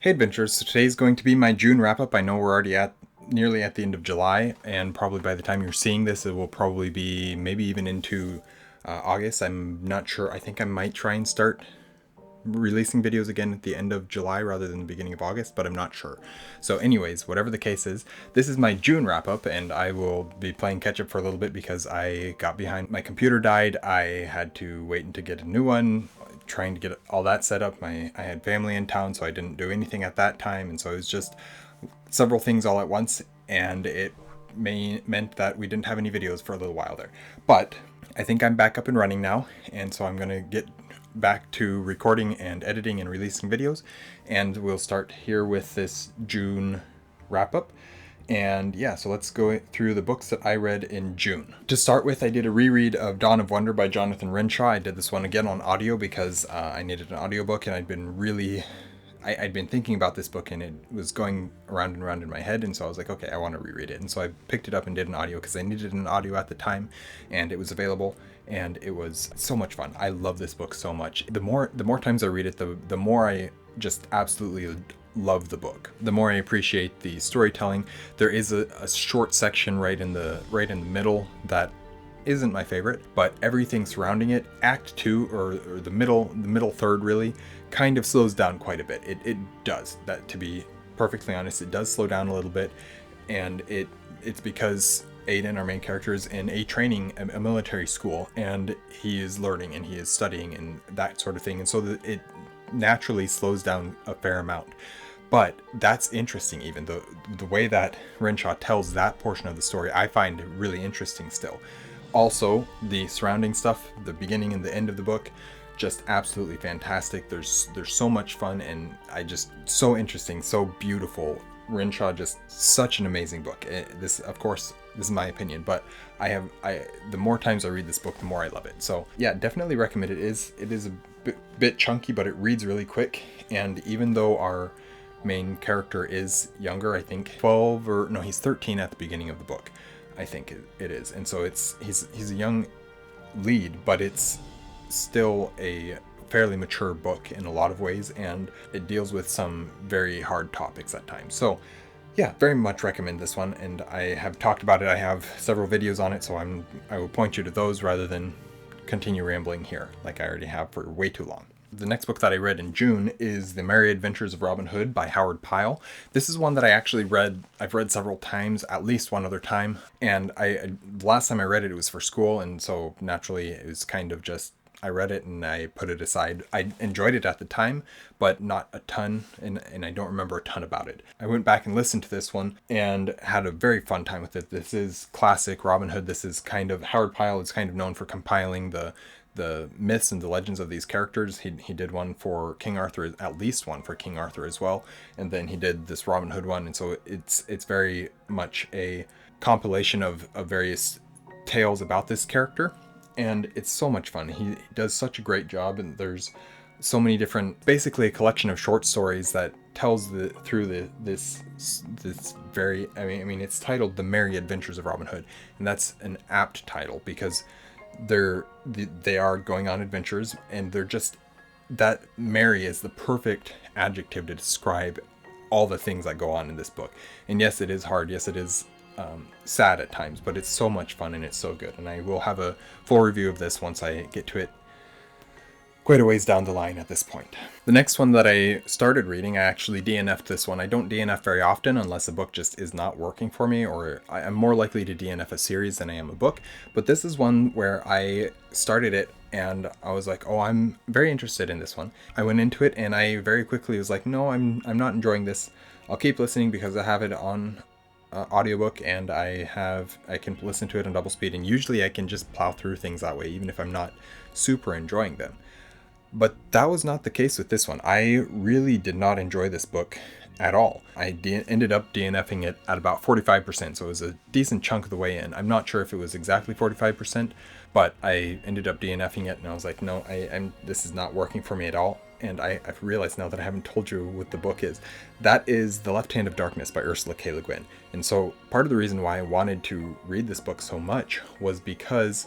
Hey adventurers, so today's going to be my June wrap-up. I know we're already nearly at the end of July, and probably by the time you're seeing this, it will probably be maybe even into August. I'm not sure. I think I might try and start releasing videos again at the end of July rather than the beginning of August, but I'm not sure. So anyways, whatever the case is, this is my June wrap-up, and I will be playing catch-up for a little bit because I got behind. My computer died. I had to wait to get a new one, trying to get all that set up. I had family in town, so I didn't do anything at that time, and so it was just several things all at once, and it meant that we didn't have any videos for a little while there. But I think I'm back up and running now, and so I'm going to get back to recording and editing and releasing videos, and we'll start here with this June wrap-up. And yeah, so let's go through the books that I read in June. To start with, I did a reread of Dawn of Wonder by Jonathan Renshaw. I did this one again on audio because I needed an audiobook, and I'd been thinking about this book, and it was going around and around in my head, and so I was like, okay, I want to reread it. And so I picked it up and did an audio because I needed an audio at the time, and it was available, and it was so much fun. I love this book so much. The more times I read it, the more I just absolutely love the book. The more I appreciate the storytelling. There is a short section right in the middle that isn't my favorite, but everything surrounding it, Act 2 or the middle third really, kind of slows down quite a bit. It does. That, to be perfectly honest, it does slow down a little bit, and it's because Aiden, our main character, is in a military school, and he is learning and he is studying and that sort of thing, and so it naturally slows down a fair amount. But that's interesting. Even the way that Renshaw tells that portion of the story, I find really interesting still. Also, the surrounding stuff, the beginning and the end of the book, just absolutely fantastic. There's so much fun, and so interesting, so beautiful. Renshaw, just such an amazing book. This, of course, this is my opinion, but the more times I read this book, the more I love it. So yeah, definitely recommend it. It is a bit chunky, but it reads really quick. And even though our main character is younger, I think 12 or no, he's 13 at the beginning of the book, I think it is, and so he's a young lead, but it's still a fairly mature book in a lot of ways, and it deals with some very hard topics at times. So yeah, very much recommend this one, and I have talked about it. I have several videos on it, so I will point you to those rather than continue rambling here like I already have for way too long. The next book that I read in June is The Merry Adventures of Robin Hood by Howard Pyle. This is one that I've read several times, at least one other time, and the last time I read it, it was for school, and so naturally it was kind of just, I read it and I put it aside. I enjoyed it at the time, but not a ton, and I don't remember a ton about it. I went back and listened to this one and had a very fun time with it. This is classic Robin Hood. This is Howard Pyle is kind of known for compiling the myths and the legends of these characters. He did one for King Arthur, at least one for King Arthur as well, and then he did this Robin Hood one, and so it's very much a compilation of various tales about this character, and it's so much fun. He does such a great job, and there's so many different, basically a collection of short stories that tells this very, I mean it's titled The Merry Adventures of Robin Hood, and that's an apt title because they are going on adventures, and they're just, that merry is the perfect adjective to describe all the things that go on in this book. And yes, it is hard. Yes, it is sad at times, but it's so much fun and it's so good. And I will have a full review of this once I get to it quite a ways down the line at this point. The next one that I started reading, I actually DNF'd this one. I don't DNF very often unless a book just is not working for me, or I'm more likely to DNF a series than I am a book. But this is one where I started it and I was like, oh, I'm very interested in this one. I went into it and I very quickly was like, no, I'm not enjoying this. I'll keep listening because I have it on audiobook, and I can listen to it on double speed, and usually I can just plow through things that way, even if I'm not super enjoying them. But that was not the case with this one. I really did not enjoy this book at all. I ended up DNFing it at about 45%, so it was a decent chunk of the way in. I'm not sure if it was exactly 45%, but I ended up DNFing it, and I was like, no, this is not working for me at all. And I've realized now that I haven't told you what the book is. That is The Left Hand of Darkness by Ursula K. Le Guin. And so part of the reason why I wanted to read this book so much was because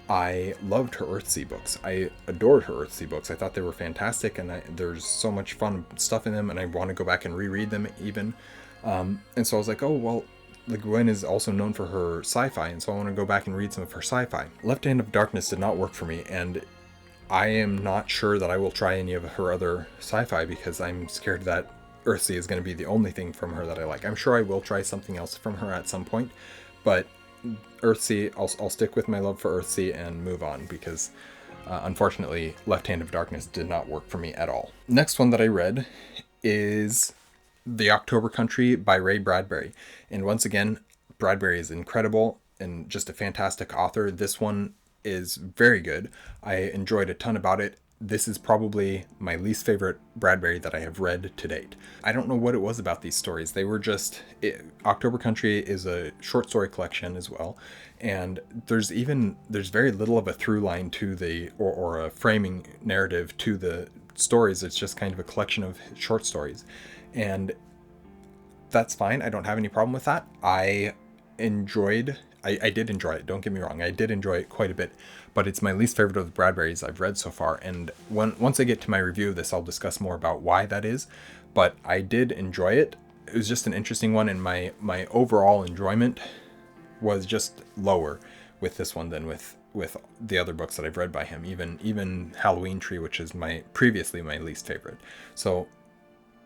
I loved her Earthsea books. I adored her Earthsea books. I thought they were fantastic, and there's so much fun stuff in them, and I want to go back and reread them even. And so I was like, oh, well, Le Guin is also known for her sci-fi, and so I want to go back and read some of her sci-fi. Left Hand of Darkness did not work for me, and I am not sure that I will try any of her other sci-fi because I'm scared that Earthsea is going to be the only thing from her that I like. I'm sure I will try something else from her at some point, but Earthsea, I'll stick with my love for Earthsea and move on because unfortunately Left Hand of Darkness did not work for me at all. Next one that I read is The October Country by Ray Bradbury. And once again, Bradbury is incredible and just a fantastic author. This one is very good. I enjoyed a ton about it. This is probably my least favorite Bradbury that I have read to date. I don't know what it was about these stories. They were just... October Country is a short story collection as well. And there's very little of a through line to the... or a framing narrative to the stories. It's just kind of a collection of short stories. And that's fine. I don't have any problem with that. I did enjoy it. Don't get me wrong. I did enjoy it quite a bit, but it's my least favorite of the Bradburys I've read so far. And once I get to my review of this, I'll discuss more about why that is. But I did enjoy it. It was just an interesting one, and my overall enjoyment was just lower with this one than with the other books that I've read by him. Even Halloween Tree, which is previously my least favorite. So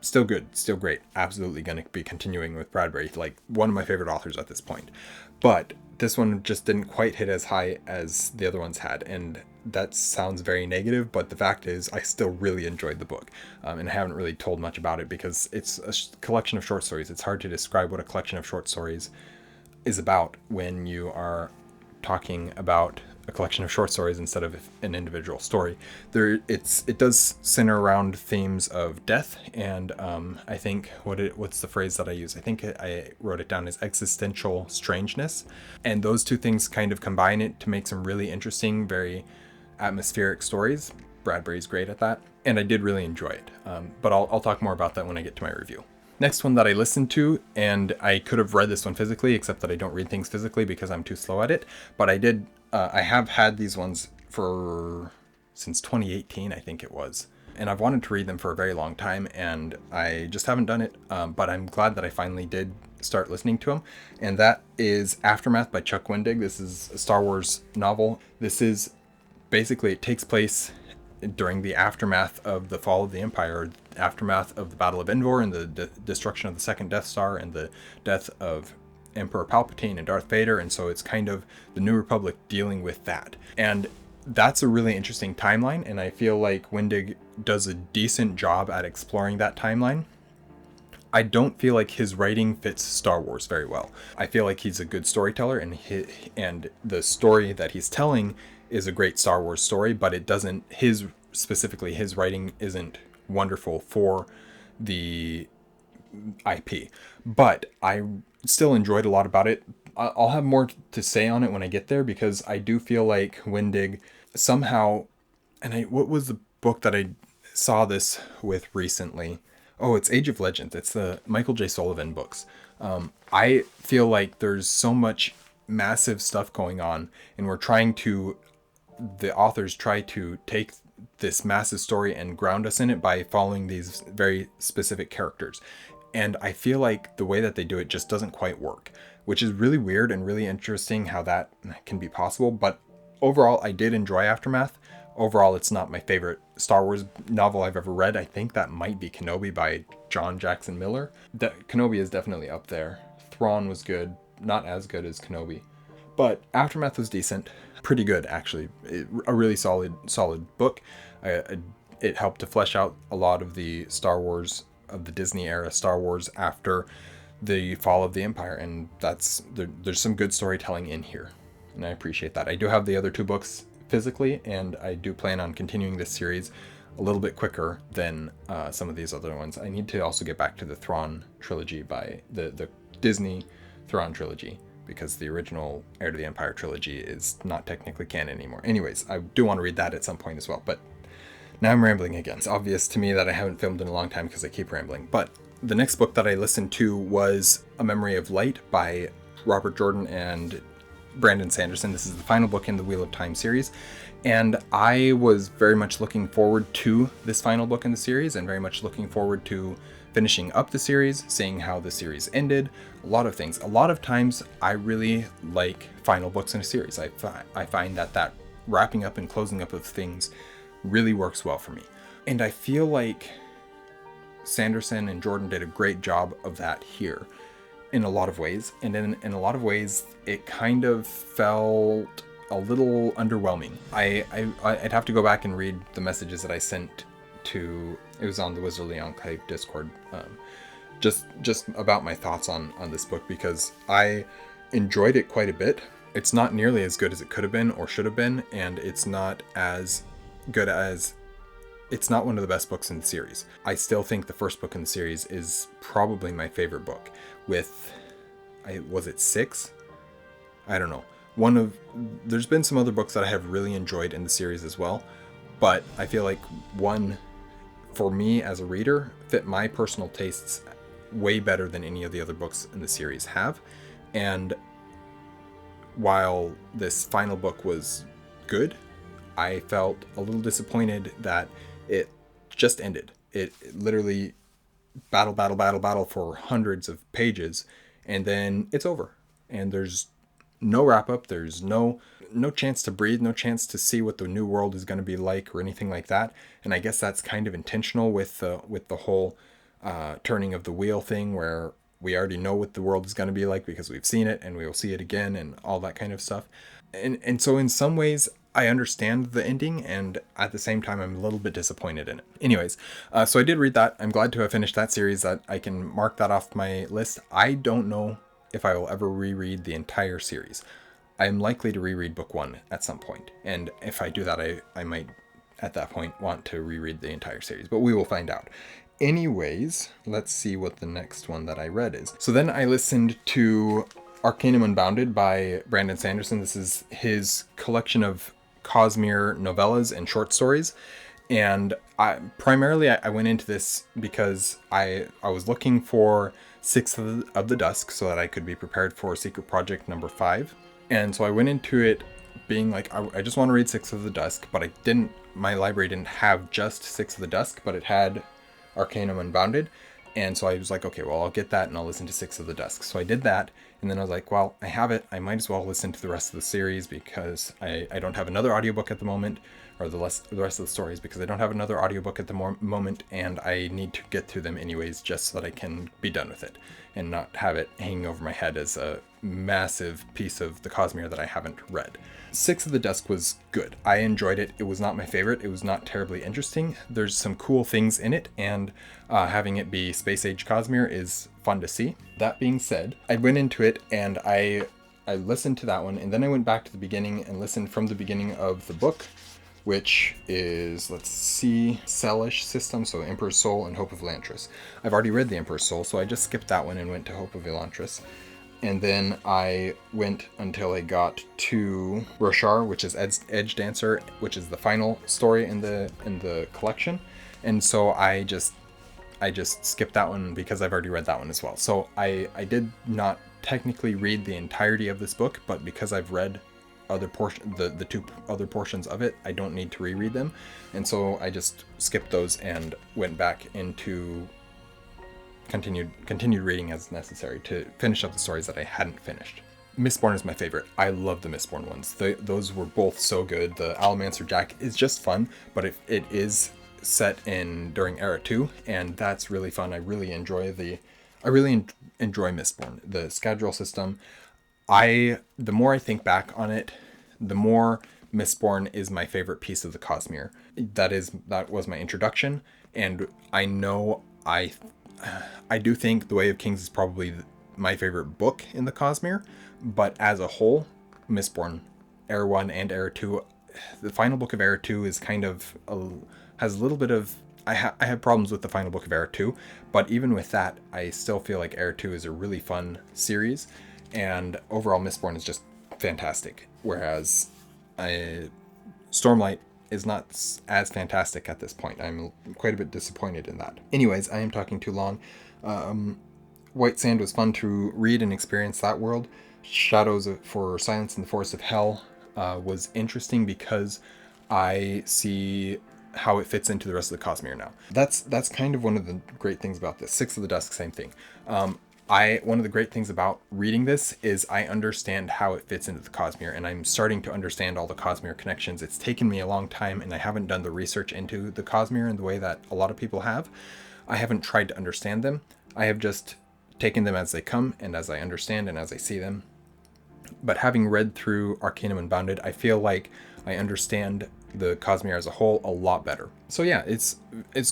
still good, still great. Absolutely going to be continuing with Bradbury, like one of my favorite authors at this point. But this one just didn't quite hit as high as the other ones had, and that sounds very negative, but the fact is I still really enjoyed the book, and I haven't really told much about it because it's a collection of short stories. It's hard to describe what a collection of short stories is about when you are talking about a collection of short stories instead of an individual story. It does center around themes of death, and I think what's the phrase that I use? I think I wrote it down as existential strangeness, and those two things kind of combine it to make some really interesting, very atmospheric stories. Bradbury's great at that, and I did really enjoy it. But I'll talk more about that when I get to my review. Next one that I listened to, and I could have read this one physically, except that I don't read things physically because I'm too slow at it, but I have had these ones since 2018, I think it was, and I've wanted to read them for a very long time, and I just haven't done it, but I'm glad that I finally did start listening to them, and that is Aftermath by Chuck Wendig. This is a Star Wars novel. This is basically, it takes place during the aftermath of the fall of the Empire, aftermath of the Battle of Endor and the destruction of the second Death Star and the death of Emperor Palpatine and Darth Vader, and so it's kind of the New Republic dealing with that. And that's a really interesting timeline, and I feel like Wendig does a decent job at exploring that timeline. I don't feel like his writing fits Star Wars very well. I feel like he's a good storyteller, and the story that he's telling is a great Star Wars story, but it doesn't, his writing isn't wonderful for the IP. But I still enjoyed a lot about it. I'll have more to say on it when I get there, because I do feel like Wendig somehow, what was the book that I saw this with recently? Oh, it's Age of Legends. It's the Michael J. Sullivan books. I feel like there's so much massive stuff going on, and the authors try to take this massive story and ground us in it by following these very specific characters. And I feel like the way that they do it just doesn't quite work, which is really weird and really interesting how that can be possible. But overall, I did enjoy Aftermath. Overall, it's not my favorite Star Wars novel I've ever read. I think that might be Kenobi by John Jackson Miller. Kenobi is definitely up there. Thrawn was good, not as good as Kenobi. But Aftermath was decent. Pretty good, actually. A really solid book. It helped to flesh out a lot of the Star Wars, of the Disney era Star Wars after the fall of the Empire, and there's some good storytelling in here, and I appreciate that. I do have the other two books physically, and I do plan on continuing this series a little bit quicker than some of these other ones. I need to also get back to the Thrawn trilogy, by the Disney Thrawn trilogy, because the original Heir to the Empire trilogy is not technically canon anymore. Anyways, I do want to read that at some point as well, but now I'm rambling again. It's obvious to me that I haven't filmed in a long time because I keep rambling. But the next book that I listened to was A Memory of Light by Robert Jordan and Brandon Sanderson. This is the final book in the Wheel of Time series. And I was very much looking forward to this final book in the series, and very much looking forward to finishing up the series, seeing how the series ended, a lot of things. A lot of times I really like final books in a series. I find that wrapping up and closing up of things really works well for me. And I feel like Sanderson and Jordan did a great job of that here in a lot of ways. And in a lot of ways, it kind of felt a little underwhelming. I'd have to go back and read the messages that I sent to, it was on the Wizardly Enclave Discord, just about my thoughts on this book, because I enjoyed it quite a bit. It's not nearly as good as it could have been or should have been, and it's not as good as, it's not one of the best books in the series. I still think the first book in the series is probably my favorite book, with, was it 6? I don't know. There's been some other books that I have really enjoyed in the series as well, but I feel like one, for me as a reader, fit my personal tastes way better than any of the other books in the series have. And while this final book was good, I felt a little disappointed that it just ended. It literally battle for hundreds of pages, and then it's over. And there's no wrap up. There's no chance to breathe, no chance to see what the new world is going to be like or anything like that. And I guess that's kind of intentional with the whole turning of the wheel thing, where we already know what the world is going to be like because we've seen it and we will see it again and all that kind of stuff. And so in some ways I understand the ending, and at the same time I'm a little bit disappointed in it. Anyways, so I did read that. I'm glad to have finished that series, that I can mark that off my list. I don't know if I will ever reread the entire series. I'm likely to reread book 1 at some point, and if I do that, I might at that point want to reread the entire series, but we will find out. Anyways, let's see what the next one that I read is. So then I listened to Arcanum Unbounded by Brandon Sanderson. This is his collection of Cosmere novellas and short stories. And I went into this because I was looking for Six of the Dusk so that I could be prepared for Secret Project number 5. And so I went into it being like, I just want to read Six of the Dusk, but my library didn't have just Six of the Dusk, but it had Arcanum Unbounded. And so I was like, okay, well, I'll get that and I'll listen to Six of the Dusk. So I did that. And then I was like, well, I have it. I might as well listen to the rest of the series, because I don't have another audiobook at the moment, or the rest of the stories, because I don't have another audiobook at the moment, and I need to get through them anyways, just so that I can be done with it and not have it hanging over my head as a massive piece of the Cosmere that I haven't read. Six of the Dusk was good. I enjoyed it. It was not my favorite. It was not terribly interesting. There's some cool things in it, and having it be Space Age Cosmere is fun to see. That being said, I went into it and I listened to that one, and then I went back to the beginning and listened from the beginning of the book, which is, let's see, Celish System, so Emperor's Soul and Hope of Elantris. I've already read the Emperor's Soul, so I just skipped that one and went to Hope of Elantris. And then I went until I got to Roshar, which is Edge Dancer, which is the final story in the collection. And so I just skipped that one because I've already read that one as well. So I did not technically read the entirety of this book, but because I've read the two other portions of it, I don't need to reread them. And so I just skipped those and went back into continued reading as necessary to finish up the stories that I hadn't finished. Mistborn is my favorite. I love the Mistborn ones. Those were both so good. The Allomancer Jack is just fun, but it is set during Era 2, and that's really fun. I really enjoy Mistborn. The schedule system. The more I think back on it, the more Mistborn is my favorite piece of the Cosmere. That was my introduction, and I know I do think The Way of Kings is probably my favorite book in the Cosmere, but as a whole, Mistborn, Era 1 and Era 2, the final book of Era 2 is kind of has a little bit of, I have problems with the final book of Era 2, but even with that, I still feel like Era 2 is a really fun series, and overall Mistborn is just fantastic, whereas Stormlight is not as fantastic at this point. I'm quite a bit disappointed in that. Anyways, I am talking too long. White Sand was fun to read and experience that world. for Silence in the Forest of Hell was interesting because I see how it fits into the rest of the Cosmere now. That's kind of one of the great things about this. Six of the Dusk, same thing. One of the great things about reading this is I understand how it fits into the Cosmere, and I'm starting to understand all the Cosmere connections. It's taken me a long time, and I haven't done the research into the Cosmere in the way that a lot of people have. I haven't tried to understand them. I have just taken them as they come, and as I understand, and as I see them. But having read through Arcanum Unbounded, I feel like I understand the Cosmere as a whole a lot better. So yeah, it's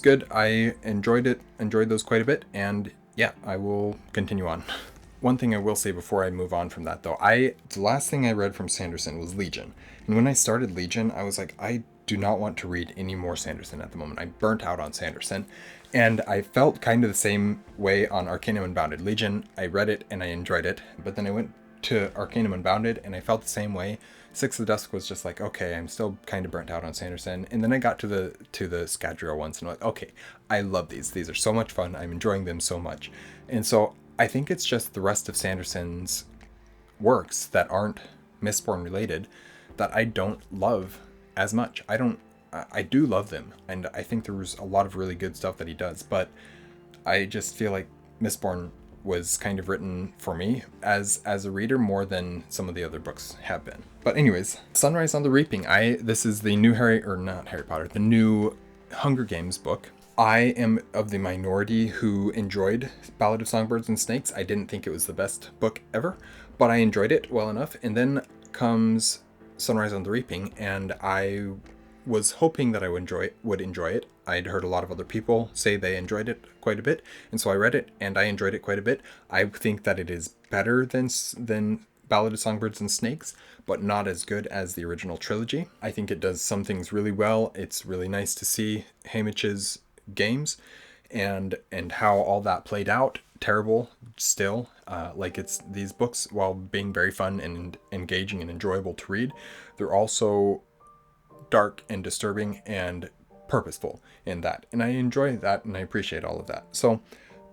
good. I enjoyed those quite a bit, and yeah, I will continue on. One thing I will say before I move on from that, though, the last thing I read from Sanderson was Legion. And when I started Legion, I was like, I do not want to read any more Sanderson at the moment. I burnt out on Sanderson. And I felt kind of the same way on Arcanum Unbounded. Legion, I read it and I enjoyed it, but then I went to Arcanum Unbounded and I felt the same way. Six of the Dusk was just like, okay, I'm still kind of burnt out on Sanderson. And then I got to the Scadrial ones and I'm like, okay, I love these. These are so much fun. I'm enjoying them so much. And so I think it's just the rest of Sanderson's works that aren't Mistborn related that I don't love as much. I do love them, and I think there's a lot of really good stuff that he does, but I just feel like Mistborn was kind of written for me as a reader more than some of the other books have been. But anyways, Sunrise on the Reaping. This is the new the new Hunger Games book. I am of the minority who enjoyed Ballad of Songbirds and Snakes. I didn't think it was the best book ever, but I enjoyed it well enough. And then comes Sunrise on the Reaping, and I was hoping that I would enjoy it. I'd heard a lot of other people say they enjoyed it quite a bit, and so I read it, and I enjoyed it quite a bit. I think that it is better than Ballad of Songbirds and Snakes, but not as good as the original trilogy. I think it does some things really well. It's really nice to see Haymitch's games and how all that played out. Terrible still. It's these books, while being very fun and engaging and enjoyable to read, they're also dark and disturbing and purposeful in that. And I enjoy that and I appreciate all of that. So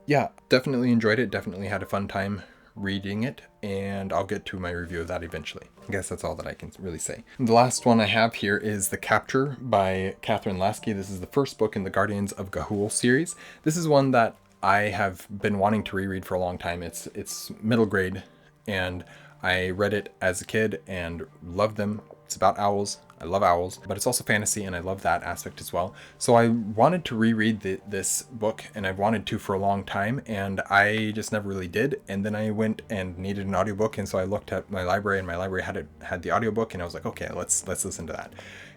yeah, definitely enjoyed it. Definitely had a fun time reading it, and I'll get to my review of that eventually. I guess that's all that I can really say. And the last one I have here is The Capture by Catherine Lasky. This is the first book in the Guardians of Ga'Hoole series. This is one that I have been wanting to reread for a long time. It's middle grade, and I read it as a kid and loved them. It's about owls. I love owls, but it's also fantasy, and I love that aspect as well. So I wanted to reread this book, and I've wanted to for a long time, and I just never really did. And then I went and needed an audiobook, and so I looked at my library, and my library had the audiobook, and I was like, okay, let's listen to that.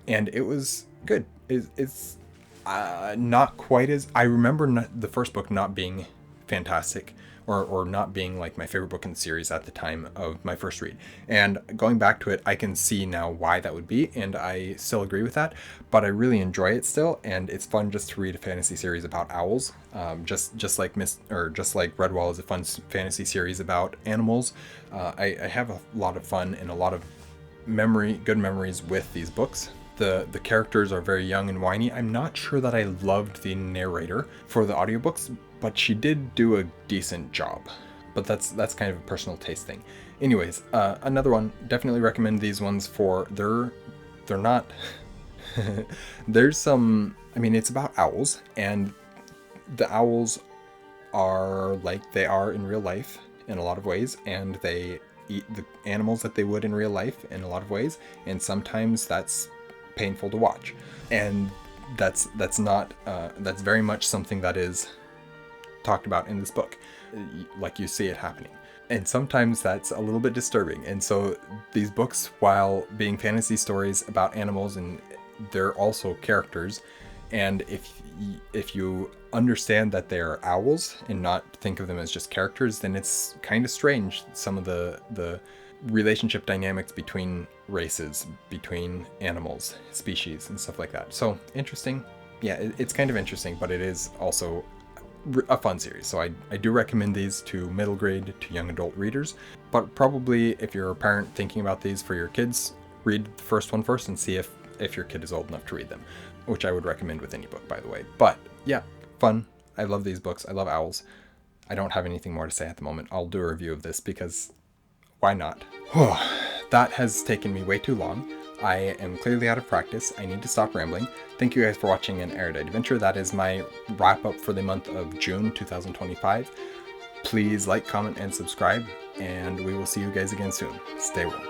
And it was good. It's not quite as... I remember the first book not being fantastic, or not being like my favorite book in the series at the time of my first read. And going back to it, I can see now why that would be, and I still agree with that, but I really enjoy it still, and it's fun just to read a fantasy series about owls. Just like Redwall is a fun fantasy series about animals. I have a lot of fun and a lot of good memories with these books. The characters are very young and whiny. I'm not sure that I loved the narrator for the audiobooks, but she did do a decent job. But that's kind of a personal taste thing. Anyways, another one, definitely recommend these ones for they're not there's some, it's about owls, and the owls are like they are in real life in a lot of ways, and they eat the animals that they would in real life in a lot of ways, and sometimes that's painful to watch, and that's very much something that is talked about in this book, like you see it happening, and sometimes that's a little bit disturbing. And so these books, while being fantasy stories about animals, and they're also characters, and if you understand that they're owls and not think of them as just characters, then it's kind of strange, some of the relationship dynamics between races, between animals, species, and stuff like that. So interesting. Yeah, it's kind of interesting, but it is also a fun series. So I do recommend these to middle grade to young adult readers, but probably if you're a parent thinking about these for your kids, read the first one first and see if your kid is old enough to read them, which I would recommend with any book, by the way. But yeah, fun. I love these books. I love owls. I don't have anything more to say at the moment. I'll do a review of this because Why not? That has taken me way too long. I am clearly out of practice. I need to stop rambling. Thank you guys for watching an Erudite adventure. That is my wrap up for the month of June 2025. Please like, comment, and subscribe, and we will see you guys again soon. Stay well.